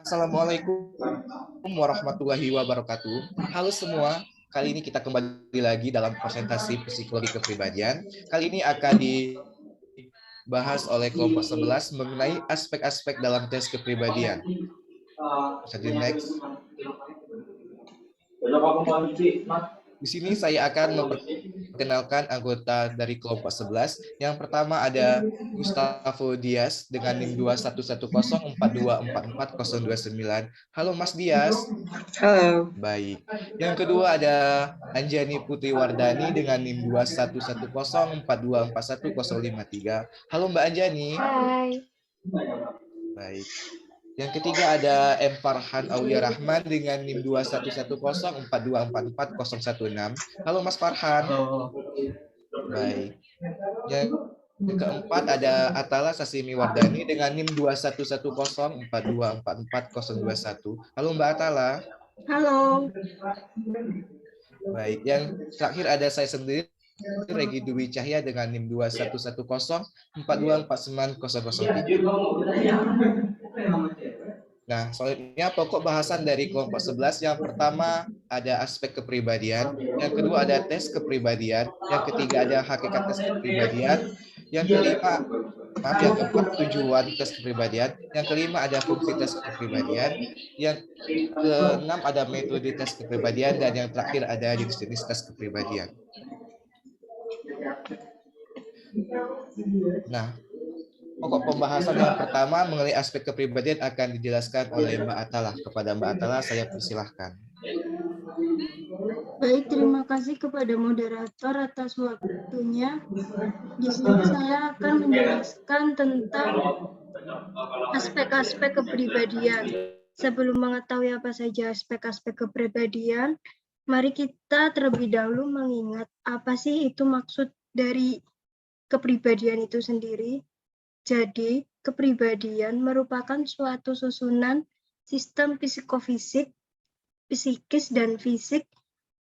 Assalamualaikum warahmatullahi wabarakatuh. Halo semua, kali ini kita kembali lagi dalam presentasi psikologi kepribadian. Kali ini akan dibahas oleh kelompok 11 mengenai aspek-aspek dalam tes kepribadian. Jadi next. Di sini saya akan memperkenalkan anggota dari kelompok 11. Yang pertama ada Gustavo Dias dengan NIM 211042444029. Halo Mas Dias. Halo. Baik. Yang kedua ada Anjani Putri Wardani dengan NIM 211042411053. Halo Mbak Anjani. Hai. Baik. Yang ketiga ada M. Farhan Aulia Rahman dengan NIM 211042444016. Halo Mas Farhan. Baik. Yang keempat ada Atala Sasimi Wardani dengan NIM 211042444021. Halo Mbak Atala. Halo. Baik. Yang terakhir ada saya sendiri, Regi Dwi Cahya dengan NIM 211042490003. Nah, selanjutnya pokok bahasan dari kelompok 11. Yang pertama ada aspek kepribadian, yang kedua ada tes kepribadian, yang ketiga ada hakikat tes kepribadian, yang keempat tujuan tes kepribadian, yang kelima ada fungsi tes kepribadian, yang keenam ada metode tes kepribadian, dan yang terakhir ada jenis-jenis tes kepribadian. Nah, pokok pembahasan yang pertama mengenai aspek kepribadian akan dijelaskan oleh Mbak Atala. Kepada Mbak Atala, saya persilahkan. Baik, terima kasih kepada moderator atas waktunya. Di sini saya akan menjelaskan tentang aspek-aspek kepribadian. Sebelum mengetahui apa saja aspek-aspek kepribadian, mari kita terlebih dahulu mengingat apa sih itu maksud dari kepribadian itu sendiri. Jadi, kepribadian merupakan suatu susunan sistem psikofisik, psikis, dan fisik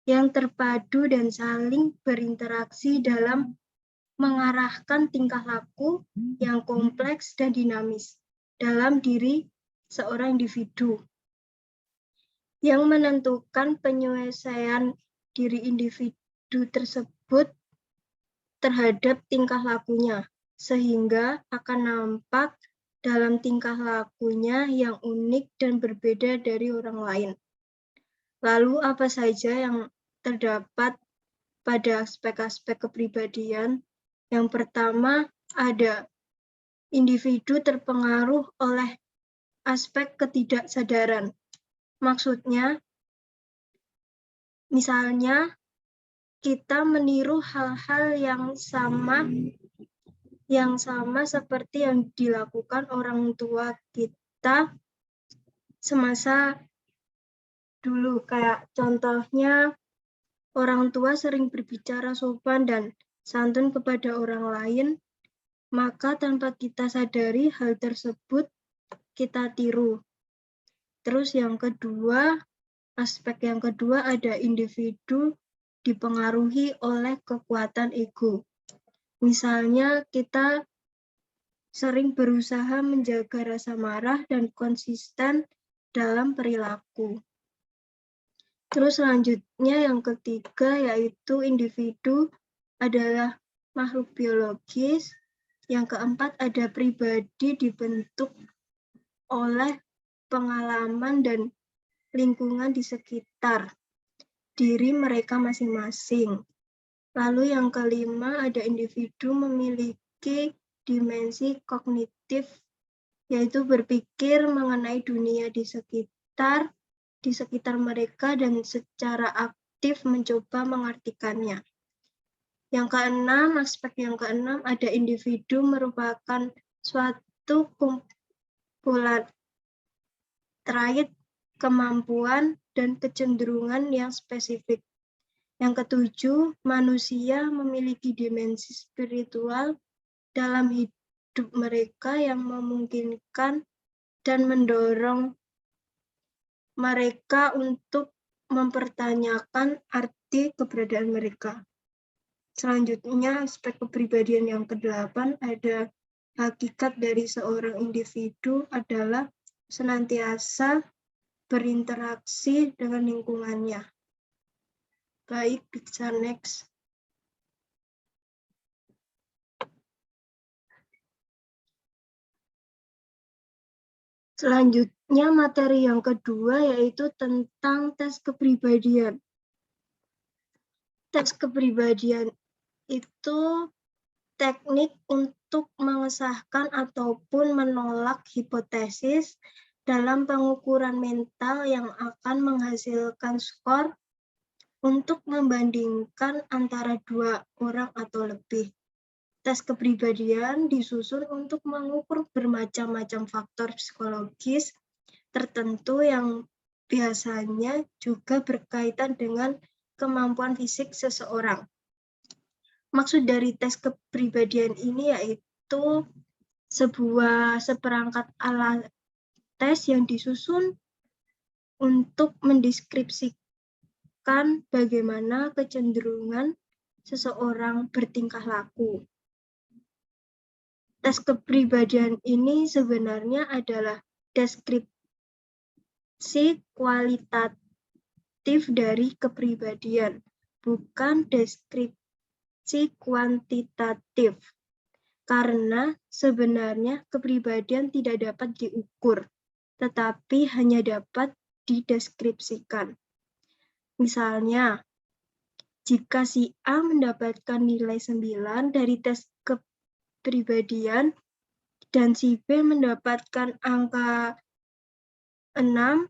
yang terpadu dan saling berinteraksi dalam mengarahkan tingkah laku yang kompleks dan dinamis dalam diri seorang individu. Yang menentukan penyelesaian diri individu tersebut terhadap tingkah lakunya, sehingga akan nampak dalam tingkah lakunya yang unik dan berbeda dari orang lain. Lalu apa saja yang terdapat pada aspek-aspek kepribadian? Yang pertama ada individu terpengaruh oleh aspek ketidaksadaran. Maksudnya, misalnya kita meniru hal-hal yang sama seperti yang dilakukan orang tua kita semasa dulu. Kayak contohnya, orang tua sering berbicara sopan dan santun kepada orang lain, maka tanpa kita sadari hal tersebut kita tiru. Terus yang kedua, aspek yang kedua ada individu dipengaruhi oleh kekuatan ego. Misalnya kita sering berusaha menjaga rasa marah dan konsisten dalam perilaku. Terus selanjutnya yang ketiga yaitu individu adalah makhluk biologis. Yang keempat ada pribadi dibentuk oleh pengalaman dan lingkungan di sekitar diri mereka masing-masing. Lalu yang kelima ada individu memiliki dimensi kognitif, yaitu berpikir mengenai dunia di sekitar mereka dan secara aktif mencoba mengartikannya. Yang keenam, aspek yang keenam ada individu merupakan suatu kumpulan trait, kemampuan, dan kecenderungan yang spesifik. Yang ketujuh, manusia memiliki dimensi spiritual dalam hidup mereka yang memungkinkan dan mendorong mereka untuk mempertanyakan arti keberadaan mereka. Selanjutnya, aspek kepribadian yang ke-8 ada hakikat dari seorang individu adalah senantiasa berinteraksi dengan lingkungannya. Baik, bisa next. Selanjutnya materi yang kedua yaitu tentang tes kepribadian. Tes kepribadian itu teknik untuk mengesahkan ataupun menolak hipotesis dalam pengukuran mental yang akan menghasilkan skor untuk membandingkan antara dua orang atau lebih. Tes kepribadian disusun untuk mengukur bermacam-macam faktor psikologis tertentu yang biasanya juga berkaitan dengan kemampuan fisik seseorang. Maksud dari tes kepribadian ini yaitu seperangkat alat tes yang disusun untuk mendeskripsikan bagaimana kecenderungan seseorang bertingkah laku. Tes kepribadian ini sebenarnya adalah deskripsi kualitatif dari kepribadian, bukan deskripsi kuantitatif. Karena sebenarnya kepribadian tidak dapat diukur, tetapi hanya dapat dideskripsikan. Misalnya, jika si A mendapatkan nilai 9 dari tes kepribadian dan si B mendapatkan angka 6,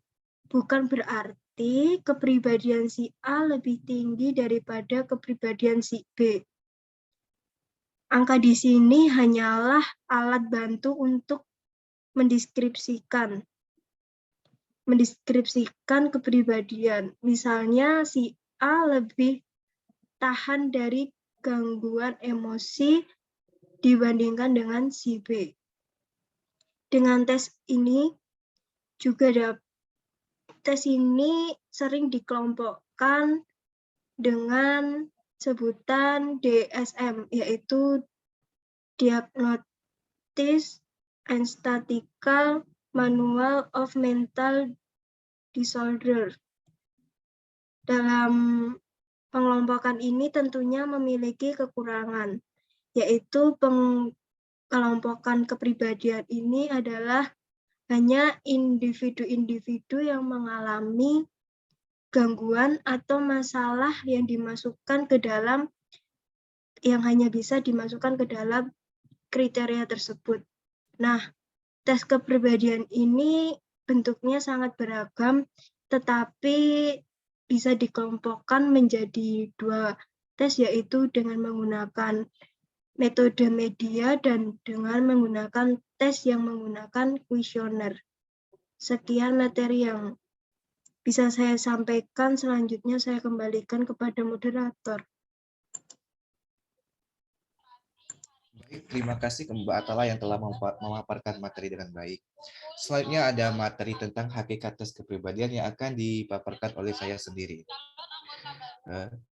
bukan berarti kepribadian si A lebih tinggi daripada kepribadian si B. Angka di sini hanyalah alat bantu untuk mendeskripsikan kepribadian. Misalnya si A lebih tahan dari gangguan emosi dibandingkan dengan si B. Dengan tes ini sering dikelompokkan dengan sebutan DSM, yaitu Diagnostic and Statistical Manual of Mental Disorder. Dalam pengelompokan ini tentunya memiliki kekurangan, yaitu pengelompokan kepribadian ini adalah hanya individu-individu yang mengalami gangguan atau masalah yang hanya bisa dimasukkan ke dalam kriteria tersebut. Nah, tes kepribadian ini bentuknya sangat beragam, tetapi bisa dikelompokkan menjadi 2 tes, yaitu dengan menggunakan metode media dan dengan menggunakan tes yang menggunakan kuesioner. Sekian materi yang bisa saya sampaikan, selanjutnya saya kembalikan kepada moderator. Baik, terima kasih ke Mbak Atala yang telah memaparkan materi dengan baik. Selanjutnya ada materi tentang hakikat tes kepribadian yang akan dipaparkan oleh saya sendiri.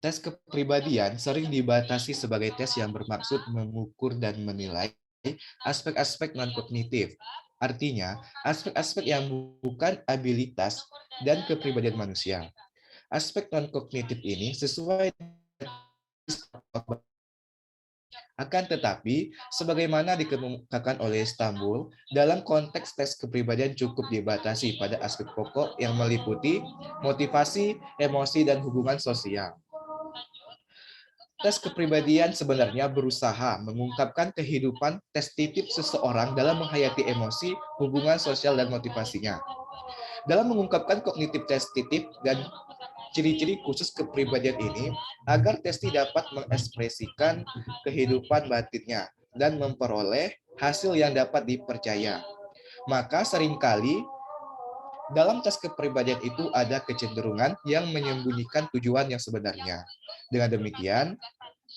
Tes kepribadian sering dibatasi sebagai tes yang bermaksud mengukur dan menilai aspek-aspek non-kognitif. Artinya, aspek-aspek yang bukan abilitas dan kepribadian manusia. Aspek non-kognitif ini sesuai akan tetapi, sebagaimana dikemukakan oleh Istanbul, dalam konteks tes kepribadian cukup dibatasi pada aspek pokok yang meliputi motivasi, emosi, dan hubungan sosial. Tes kepribadian sebenarnya berusaha mengungkapkan kehidupan testif seseorang dalam menghayati emosi, hubungan sosial, dan motivasinya. Dalam mengungkapkan kognitif testif dan ciri-ciri khusus kepribadian ini agar testi dapat mengekspresikan kehidupan batinnya dan memperoleh hasil yang dapat dipercaya. Maka seringkali dalam tes kepribadian itu ada kecenderungan yang menyembunyikan tujuan yang sebenarnya. Dengan demikian,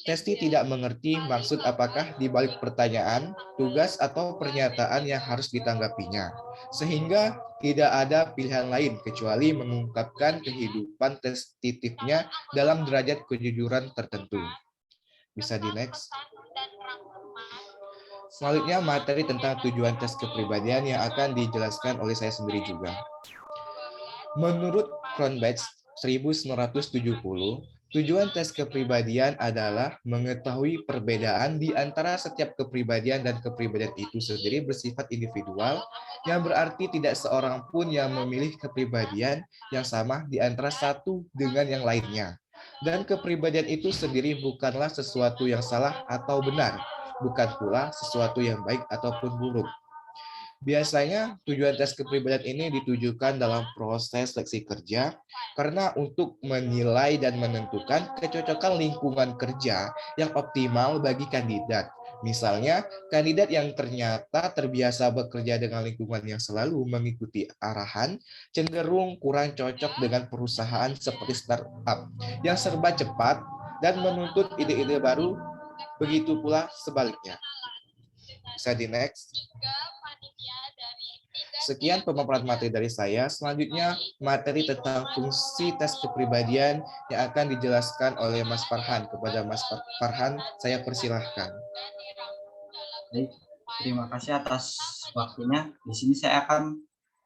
testi tidak mengerti maksud apakah di balik pertanyaan, tugas, atau pernyataan yang harus ditanggapinya. Sehingga tidak ada pilihan lain kecuali mengungkapkan kehidupan testifnya dalam derajat kejujuran tertentu. Bisa di next. Selanjutnya materi tentang tujuan tes kepribadian yang akan dijelaskan oleh saya sendiri juga. Menurut Cronbach 1970, tujuan tes kepribadian adalah mengetahui perbedaan di antara setiap kepribadian dan kepribadian itu sendiri bersifat individual, yang berarti tidak seorang pun yang memilih kepribadian yang sama di antara satu dengan yang lainnya. Dan kepribadian itu sendiri bukanlah sesuatu yang salah atau benar, bukan pula sesuatu yang baik ataupun buruk. Biasanya tujuan tes kepribadian ini ditujukan dalam proses seleksi kerja karena untuk menilai dan menentukan kecocokan lingkungan kerja yang optimal bagi kandidat. Misalnya, kandidat yang ternyata terbiasa bekerja dengan lingkungan yang selalu mengikuti arahan cenderung kurang cocok dengan perusahaan seperti startup yang serba cepat dan menuntut ide-ide baru, begitu pula sebaliknya. Bisa di next. Sekian pemaparan materi dari saya. Selanjutnya, materi tentang fungsi tes kepribadian yang akan dijelaskan oleh Mas Farhan. Kepada Mas Farhan, saya persilahkan. Baik, terima kasih atas waktunya. Di sini saya akan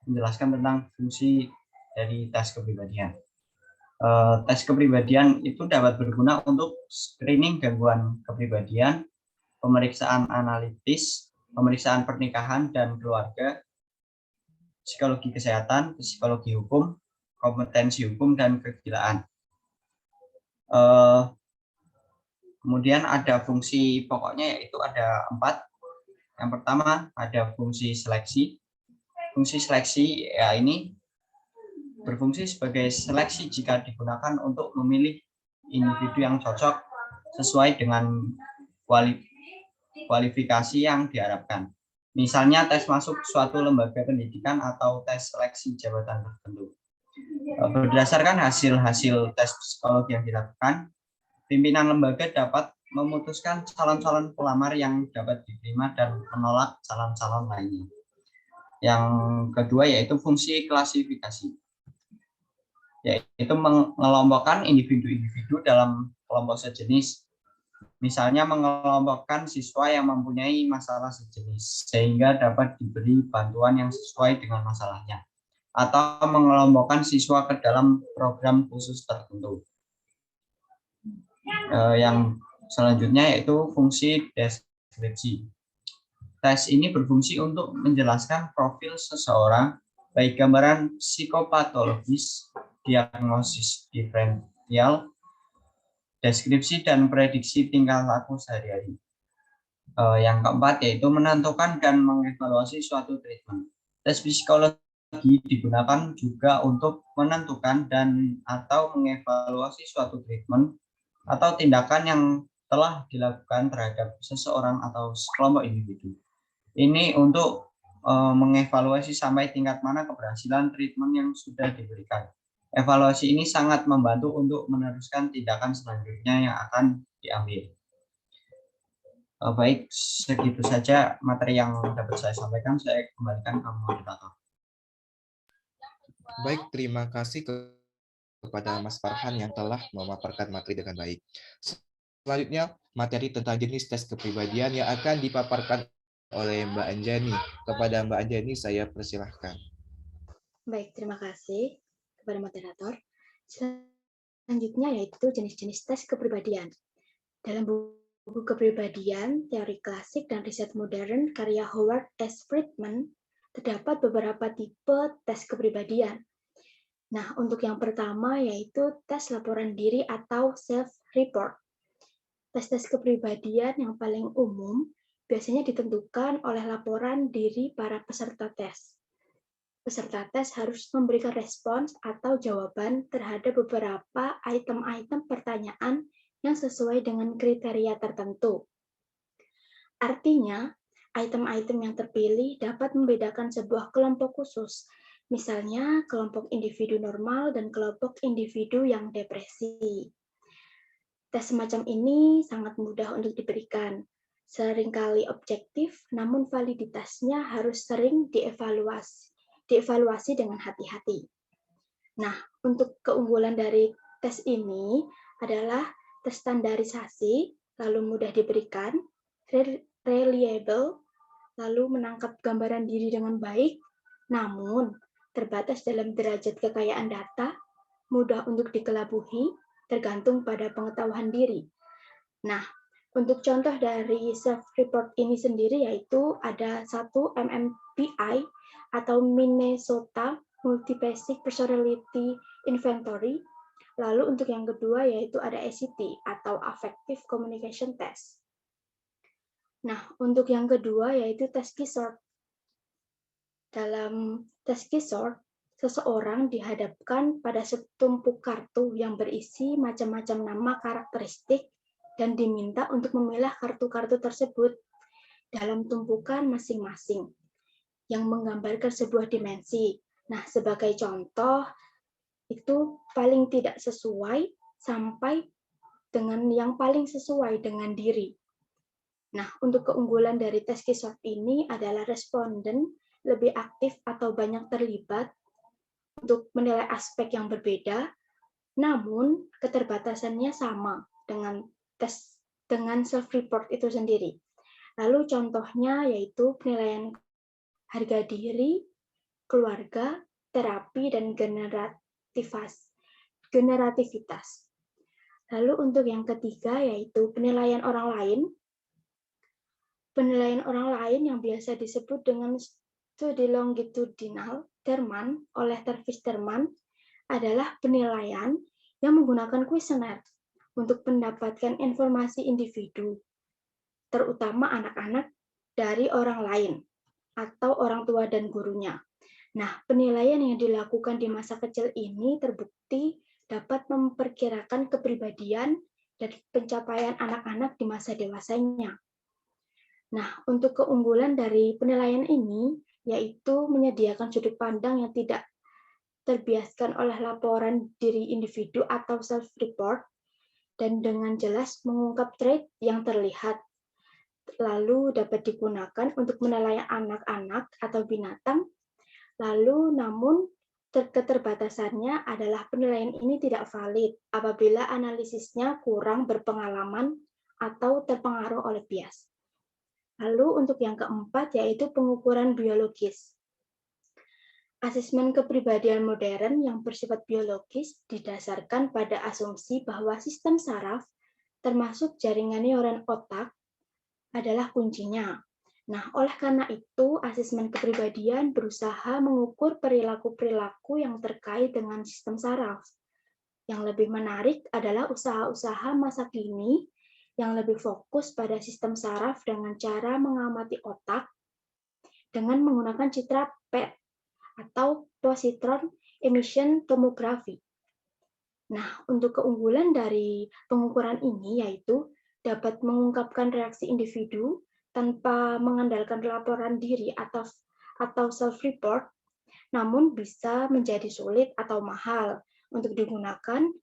menjelaskan tentang fungsi dari tes kepribadian. Tes kepribadian itu dapat berguna untuk screening gangguan kepribadian, pemeriksaan analitis, pemeriksaan pernikahan dan keluarga, psikologi kesehatan, psikologi hukum, kompetensi hukum, dan kegilaan. Kemudian ada fungsi pokoknya, yaitu ada 4. Yang pertama ada fungsi seleksi. Fungsi seleksi ya ini berfungsi sebagai seleksi jika digunakan untuk memilih individu yang cocok sesuai dengan kualifikasi yang diharapkan. Misalnya tes masuk suatu lembaga pendidikan atau tes seleksi jabatan tertentu. Berdasarkan hasil-hasil tes psikologi yang dilakukan, pimpinan lembaga dapat memutuskan calon-calon pelamar yang dapat diterima dan menolak calon-calon lainnya. Yang kedua yaitu fungsi klasifikasi, yaitu mengelompokkan individu-individu dalam kelompok sejenis. Misalnya mengelompokkan siswa yang mempunyai masalah sejenis sehingga dapat diberi bantuan yang sesuai dengan masalahnya, atau mengelompokkan siswa ke dalam program khusus tertentu. Yang selanjutnya yaitu fungsi deskripsi. Tes ini berfungsi untuk menjelaskan profil seseorang, baik gambaran psikopatologis, diagnosis diferensial, deskripsi dan prediksi tingkah laku sehari-hari. Yang keempat yaitu menentukan dan mengevaluasi suatu treatment. Tes psikologi digunakan juga untuk menentukan dan atau mengevaluasi suatu treatment atau tindakan yang telah dilakukan terhadap seseorang atau sekelompok individu. Ini untuk mengevaluasi sampai tingkat mana keberhasilan treatment yang sudah diberikan. Evaluasi ini sangat membantu untuk meneruskan tindakan selanjutnya yang akan diambil. Baik, segitu saja materi yang dapat saya sampaikan. Saya kembalikan ke moderator. Baik, terima kasih kepada Mas Farhan yang telah memaparkan materi dengan baik. Selanjutnya, materi tentang jenis tes kepribadian yang akan dipaparkan oleh Mbak Anjani. Kepada Mbak Anjani, saya persilahkan. Baik, terima kasih kepada moderator. Selanjutnya yaitu jenis-jenis tes kepribadian. Dalam buku Kepribadian, Teori Klasik dan Riset Modern karya Howard S. Friedman, terdapat beberapa tipe tes kepribadian. Nah, untuk yang pertama yaitu tes laporan diri atau self-report. Tes-tes kepribadian yang paling umum biasanya ditentukan oleh laporan diri para peserta tes. Peserta tes harus memberikan respons atau jawaban terhadap beberapa item-item pertanyaan yang sesuai dengan kriteria tertentu. Artinya, item-item yang terpilih dapat membedakan sebuah kelompok khusus, misalnya kelompok individu normal dan kelompok individu yang depresi. Tes semacam ini sangat mudah untuk diberikan, seringkali objektif, namun validitasnya harus sering dievaluasi dengan hati-hati. Nah, untuk keunggulan dari tes ini adalah terstandarisasi, lalu mudah diberikan, reliable, lalu menangkap gambaran diri dengan baik, namun terbatas dalam derajat kekayaan data, mudah untuk dikelabuhi, tergantung pada pengetahuan diri. Nah, untuk contoh dari self-report ini sendiri yaitu ada satu MMPI atau Minnesota Multi-Basic Personality Inventory. Lalu untuk yang kedua yaitu ada ACT atau Affective Communication Test. Nah, untuk yang kedua yaitu tes Quixote. Dalam tes Quixote, seseorang dihadapkan pada setumpuk kartu yang berisi macam-macam nama karakteristik dan diminta untuk memilah kartu-kartu tersebut dalam tumpukan masing-masing yang menggambarkan sebuah dimensi. Nah, sebagai contoh, itu paling tidak sesuai sampai dengan yang paling sesuai dengan diri. Nah, untuk keunggulan dari tes Quixote ini adalah responden lebih aktif atau banyak terlibat untuk menilai aspek yang berbeda, namun keterbatasannya sama dengan self-report itu sendiri. Lalu contohnya yaitu penilaian harga diri, keluarga, terapi, dan generativitas. Lalu untuk yang ketiga yaitu penilaian orang lain. Penilaian orang lain yang biasa disebut dengan studi longitudinal Terman oleh Tervis Terman adalah penilaian yang menggunakan kuesioner untuk mendapatkan informasi individu, terutama anak-anak, dari orang lain atau orang tua dan gurunya. Nah, penilaian yang dilakukan di masa kecil ini terbukti dapat memperkirakan kepribadian dan pencapaian anak-anak di masa dewasanya. Nah, untuk keunggulan dari penilaian ini, yaitu menyediakan sudut pandang yang tidak terbiaskan oleh laporan diri individu atau self-report, dan dengan jelas mengungkap trait yang terlihat, lalu dapat digunakan untuk menilai anak-anak atau binatang, lalu namun keterbatasannya adalah penilaian ini tidak valid apabila analisisnya kurang berpengalaman atau terpengaruh oleh bias. Lalu untuk yang keempat yaitu pengukuran biologis. Asesmen kepribadian modern yang bersifat biologis didasarkan pada asumsi bahwa sistem saraf, termasuk jaringan neuron otak, adalah kuncinya. Nah, oleh karena itu, asesmen kepribadian berusaha mengukur perilaku-perilaku yang terkait dengan sistem saraf. Yang lebih menarik adalah usaha-usaha masa kini yang lebih fokus pada sistem saraf dengan cara mengamati otak dengan menggunakan citra PET atau positron emission tomography. Nah, untuk keunggulan dari pengukuran ini yaitu dapat mengungkapkan reaksi individu tanpa mengandalkan laporan diri atau self-report, namun bisa menjadi sulit atau mahal untuk digunakan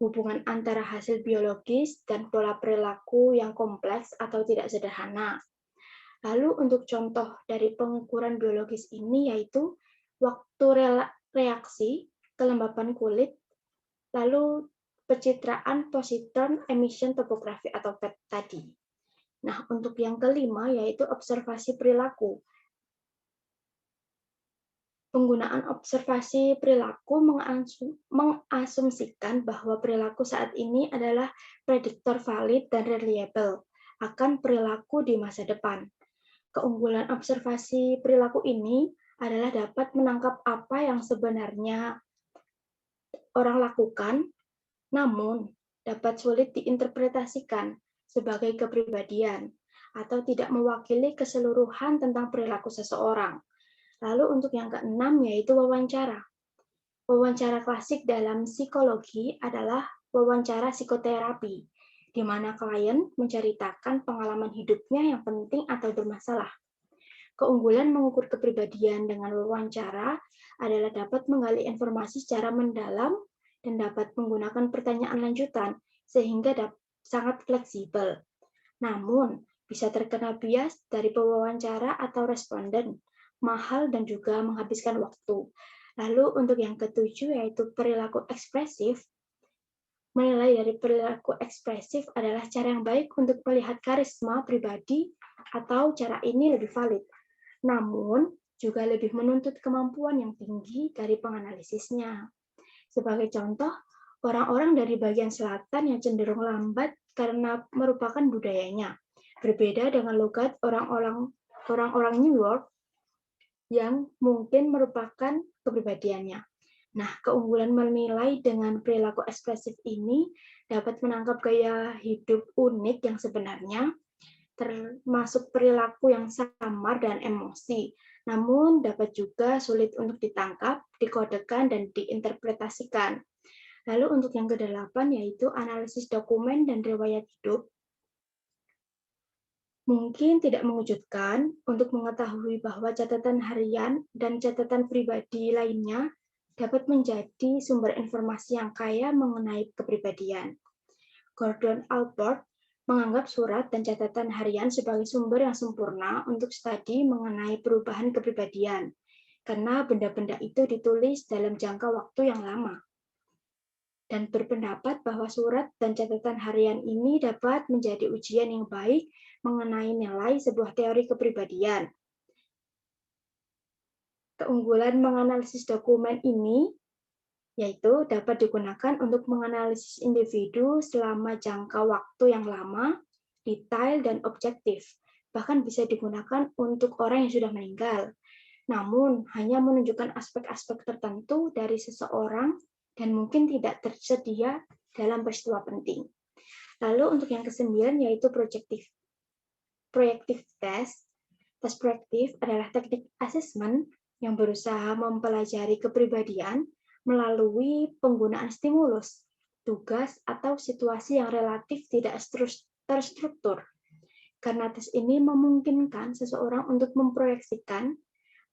hubungan antara hasil biologis dan pola perilaku yang kompleks atau tidak sederhana. Lalu untuk contoh dari pengukuran biologis ini yaitu waktu reaksi, kelembapan kulit, lalu pencitraan positron emission tomography atau PET tadi. Nah, untuk yang kelima yaitu observasi perilaku. Penggunaan observasi perilaku mengasumsikan bahwa perilaku saat ini adalah prediktor valid dan reliable akan perilaku di masa depan. Keunggulan observasi perilaku ini adalah dapat menangkap apa yang sebenarnya orang lakukan, namun dapat sulit diinterpretasikan sebagai kepribadian atau tidak mewakili keseluruhan tentang perilaku seseorang. Lalu untuk yang keenam yaitu wawancara. Wawancara klasik dalam psikologi adalah wawancara psikoterapi, di mana klien menceritakan pengalaman hidupnya yang penting atau bermasalah. Keunggulan mengukur kepribadian dengan wawancara adalah dapat menggali informasi secara mendalam dan dapat menggunakan pertanyaan lanjutan sehingga sangat fleksibel. Namun, bisa terkena bias dari pewawancara atau responden, mahal dan juga menghabiskan waktu. Lalu untuk yang ketujuh yaitu perilaku ekspresif. Menilai dari perilaku ekspresif adalah cara yang baik untuk melihat karisma pribadi atau cara ini lebih valid. Namun, juga lebih menuntut kemampuan yang tinggi dari penganalisisnya. Sebagai contoh, orang-orang dari bagian selatan yang cenderung lambat karena merupakan budayanya. Berbeda dengan logat orang-orang New York yang mungkin merupakan kepribadiannya. Nah, keunggulan menilai dengan perilaku ekspresif ini dapat menangkap gaya hidup unik yang sebenarnya, termasuk perilaku yang samar dan emosi, namun dapat juga sulit untuk ditangkap, dikodekan, dan diinterpretasikan. Lalu untuk yang ke-8 yaitu analisis dokumen dan riwayat hidup. Mungkin tidak mengejutkan untuk mengetahui bahwa catatan harian dan catatan pribadi lainnya dapat menjadi sumber informasi yang kaya mengenai kepribadian. Gordon Allport menganggap surat dan catatan harian sebagai sumber yang sempurna untuk studi mengenai perubahan kepribadian, karena benda-benda itu ditulis dalam jangka waktu yang lama. Dan berpendapat bahwa surat dan catatan harian ini dapat menjadi ujian yang baik mengenai nilai sebuah teori kepribadian. Keunggulan menganalisis dokumen ini yaitu dapat digunakan untuk menganalisis individu selama jangka waktu yang lama, detail, dan objektif. Bahkan bisa digunakan untuk orang yang sudah meninggal. Namun, hanya menunjukkan aspek-aspek tertentu dari seseorang dan mungkin tidak tersedia dalam peristiwa penting. Lalu untuk yang ke-9 yaitu proyektif test. Tes proyektif adalah teknik asesmen yang berusaha mempelajari kepribadian melalui penggunaan stimulus, tugas, atau situasi yang relatif tidak terstruktur. Karena tes ini memungkinkan seseorang untuk memproyeksikan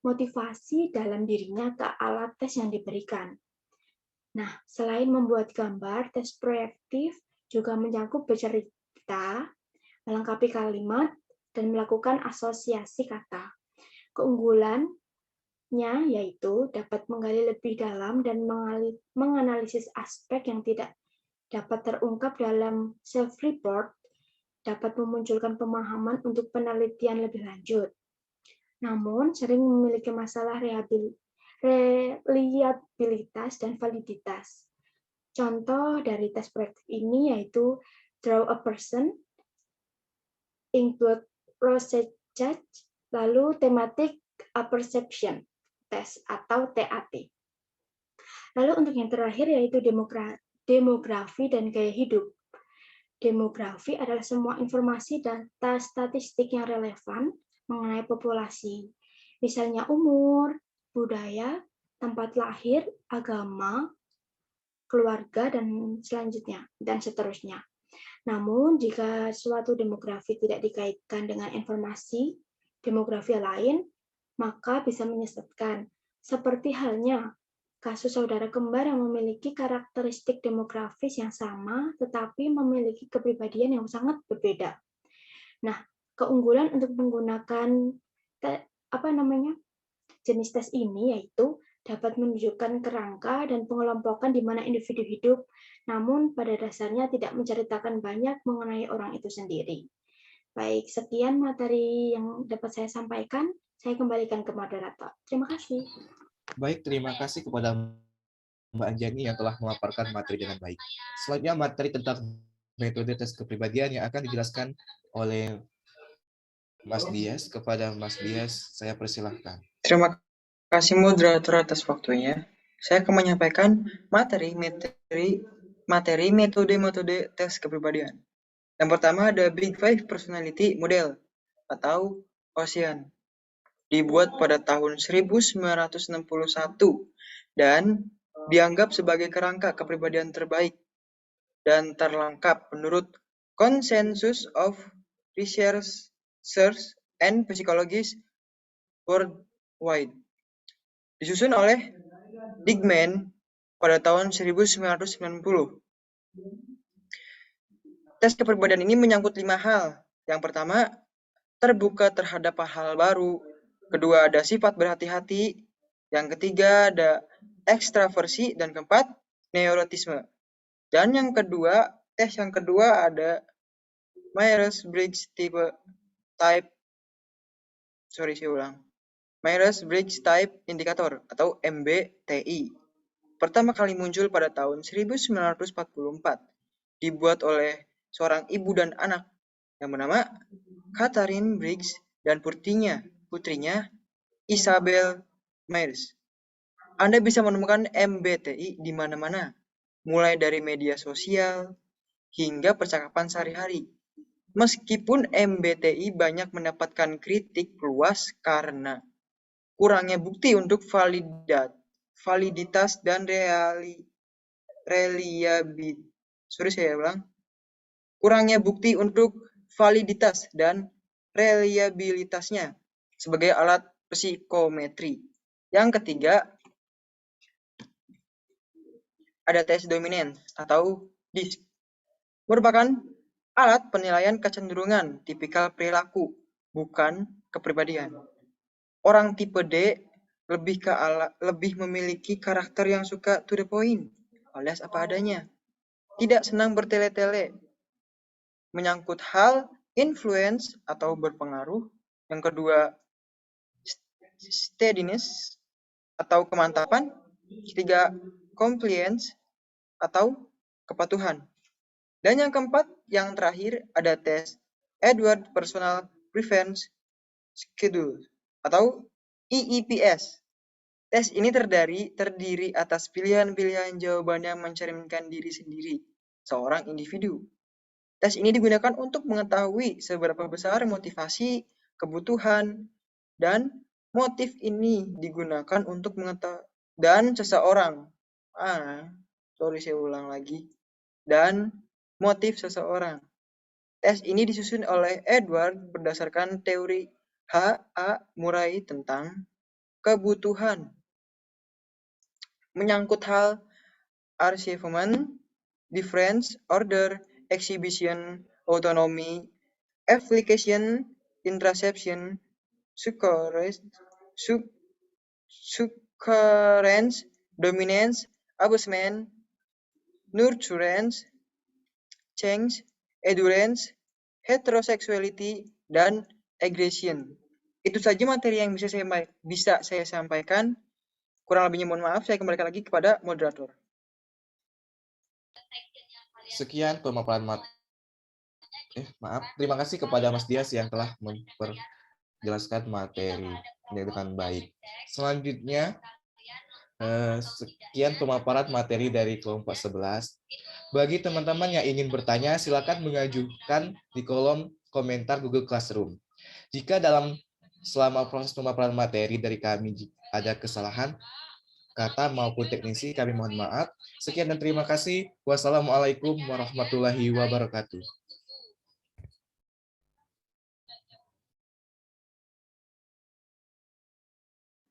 motivasi dalam dirinya ke alat tes yang diberikan. Nah, selain membuat gambar, tes proyektif juga mencakup bercerita, melengkapi kalimat, dan melakukan asosiasi kata. Keunggulannya yaitu dapat menggali lebih dalam dan menganalisis aspek yang tidak dapat terungkap dalam self-report, dapat memunculkan pemahaman untuk penelitian lebih lanjut. Namun, sering memiliki masalah reliabilitas dan validitas. Contoh dari tes proyektif ini yaitu Draw a Person, Include Process Judge, lalu Thematic Apperception Test atau TAT. Lalu untuk yang terakhir yaitu demografi dan gaya hidup. Demografi adalah semua informasi data statistik yang relevan mengenai populasi, misalnya umur, budaya, tempat lahir, agama, keluarga, dan seterusnya. Namun, jika suatu demografi tidak dikaitkan dengan informasi demografi lain, maka bisa menyesatkan. Seperti halnya kasus saudara kembar yang memiliki karakteristik demografis yang sama, tetapi memiliki kepribadian yang sangat berbeda. Nah, keunggulan untuk menggunakan jenis tes ini yaitu dapat menunjukkan kerangka dan pengelompokan di mana individu hidup, namun pada dasarnya tidak menceritakan banyak mengenai orang itu sendiri. Baik, sekian materi yang dapat saya sampaikan. Saya kembalikan ke moderator. Terima kasih. Baik, terima kasih kepada Mbak Anjani yang telah memaparkan materi dengan baik. Selanjutnya materi tentang metode tes kepribadian yang akan dijelaskan oleh Mas Dias. Kepada Mas Dias, saya persilahkan. Terima kasih moderator atas waktunya. Saya akan menyampaikan materi metode-metode tes kepribadian. Yang pertama ada Big Five Personality Model atau OSEAN. Dibuat pada tahun 1961 dan dianggap sebagai kerangka kepribadian terbaik dan terlengkap menurut Consensus of Researchers and Psychologists Worldwide. Disusun oleh Dickman pada tahun 1990. Tes kepribadian ini menyangkut 5 hal. Yang pertama, terbuka terhadap hal baru. Kedua, ada sifat berhati-hati. Yang ketiga, ada ekstraversi. Dan keempat, neurotisme. Dan yang kedua, tes yang kedua ada Myers-Briggs Type saya ulang. Myers-Briggs Type Indicator atau MBTI. Pertama kali muncul pada tahun 1944. Dibuat oleh seorang ibu dan anak yang bernama Catherine Briggs dan putrinya Isabel Myers. Anda bisa menemukan MBTI di mana-mana, mulai dari media sosial hingga percakapan sehari-hari. Meskipun MBTI banyak mendapatkan kritik luas karena kurangnya bukti untuk validitas dan kurangnya bukti untuk validitas dan reliabilitasnya sebagai alat psikometri. Yang ketiga, ada tes dominance atau DISC. Merupakan alat penilaian kecenderungan tipikal perilaku, bukan kepribadian. Orang tipe D lebih memiliki karakter yang suka to the point, alias apa adanya. Tidak senang bertele-tele. Menyangkut hal influence atau berpengaruh. Yang kedua, steadiness atau kemantapan. Ketiga, compliance atau kepatuhan. Dan yang keempat, yang terakhir ada tes Edward Personal Preference Schedule atau EEPS. Tes ini terdiri atas pilihan-pilihan jawaban yang mencerminkan diri sendiri, seorang individu. Tes ini digunakan untuk mengetahui seberapa besar motivasi, kebutuhan, dan motif ini digunakan untuk mengetahui dan seseorang. Saya ulang lagi. Dan motif seseorang. Tes ini disusun oleh Edward berdasarkan teori H.A. Murray tentang kebutuhan. Menyangkut hal arrangement, difference, order, exhibition, autonomy, application, interception, succurrence, dominance, abusement, nurturance, change, endurance, heterosexuality, dan aggression. Itu saja materi yang bisa saya sampaikan. Kurang lebihnya mohon maaf, saya kembalikan lagi kepada moderator. Sekian pemaparan terima kasih kepada Mas Dias yang telah memperjelaskan materi dengan baik. Selanjutnya, sekian pemaparan materi dari kelompok 11. Bagi teman-teman yang ingin bertanya, silakan mengajukan di kolom komentar Google Classroom. Jika selama proses pemaparan materi dari kami ada kesalahan kata maupun teknisi, kami mohon maaf. Sekian dan terima kasih. Wassalamualaikum warahmatullahi wabarakatuh.